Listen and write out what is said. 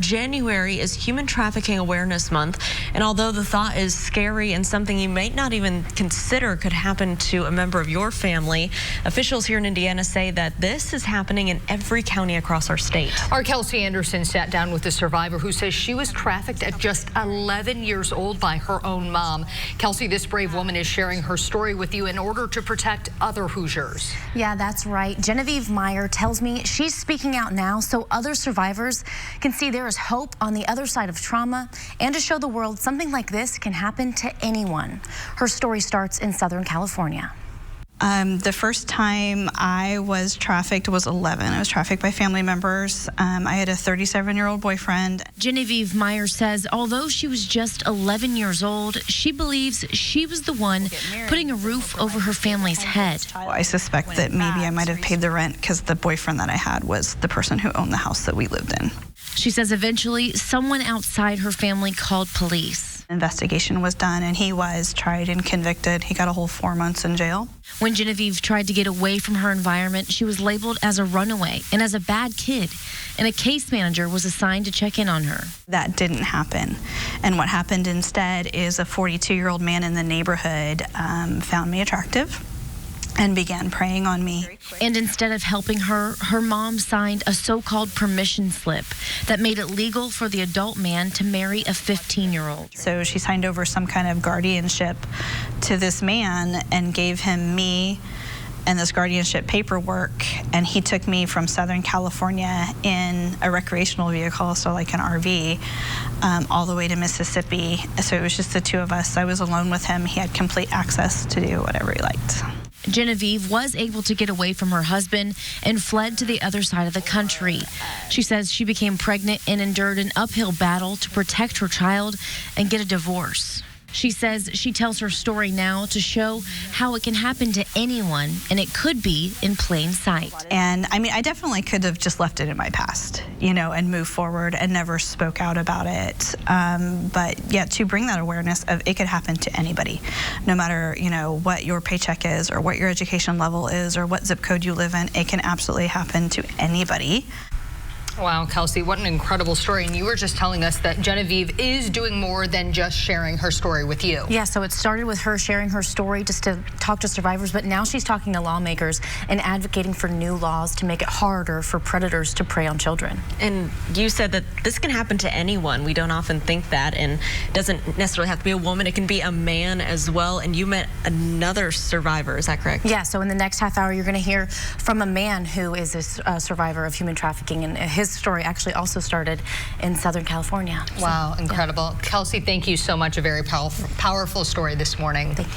January is Human Trafficking Awareness Month, and although the thought is scary and something you might not even consider could happen to a member of your family, officials here in Indiana say that this is happening in every county across our state. Our Kelsey Anderson sat down with a survivor who says she was trafficked at just 11 years old by her own mom. Kelsey, this brave woman is sharing her story with you in order to protect other Hoosiers. Yeah, that's right. Genevieve Meyer tells me she's speaking out now so other survivors can see there is hope on the other side of trauma and to show the world something like this can happen to anyone. Her story starts in Southern California. The first time I was trafficked was 11. I was trafficked by family members. I had a 37-year-old boyfriend. Genevieve Meyer says although she was just 11 years old, she believes she was the one putting a roof over her family's head. I suspect that maybe I might have paid the rent because the boyfriend that I had was the person who owned the house that we lived in. She says eventually someone outside her family called police. Investigation was done and he was tried and convicted. He got a whole 4 months in jail. When Genevieve tried to get away from her environment, she was labeled as a runaway and as a bad kid, and a case manager was assigned to check in on her. That didn't happen. And what happened instead is a 42-year-old man in the neighborhood found me attractive and began preying on me. And instead of helping her, her mom signed a so-called permission slip that made it legal for the adult man to marry a 15-year-old. So she signed over some kind of guardianship to this man and gave him me and this guardianship paperwork, and he took me from Southern California in a recreational vehicle, so like an RV, all the way to Mississippi. So it was just the two of us. I was alone with him. He had complete access to do whatever he liked. Genevieve was able to get away from her husband and fled to the other side of the country. She says she became pregnant and endured an uphill battle to protect her child and get a divorce. She says she tells her story now to show how it can happen to anyone, and it could be in plain sight. And I mean, I definitely could have just left it in my past, you know, and moved forward and never spoke out about it. But yeah, to bring that awareness of it could happen to anybody, no matter, you know, what your paycheck is or what your education level is or what zip code you live in, it can absolutely happen to anybody. Wow, Kelsey, what an incredible story. And you were just telling us that Genevieve is doing more than just sharing her story with you. Yeah, so it started with her sharing her story just to talk to survivors, but now she's talking to lawmakers and advocating for new laws to make it harder for predators to prey on children. And you said that this can happen to anyone. We don't often think that, and it doesn't necessarily have to be a woman. It can be a man as well. And you met another survivor, is that correct? Yeah, so in the next half hour, you're going to hear from a man who is a survivor of human trafficking, and his story actually also started in Southern California. Wow, incredible. Yeah. Kelsey, thank you so much. A very powerful story this morning. Thank you.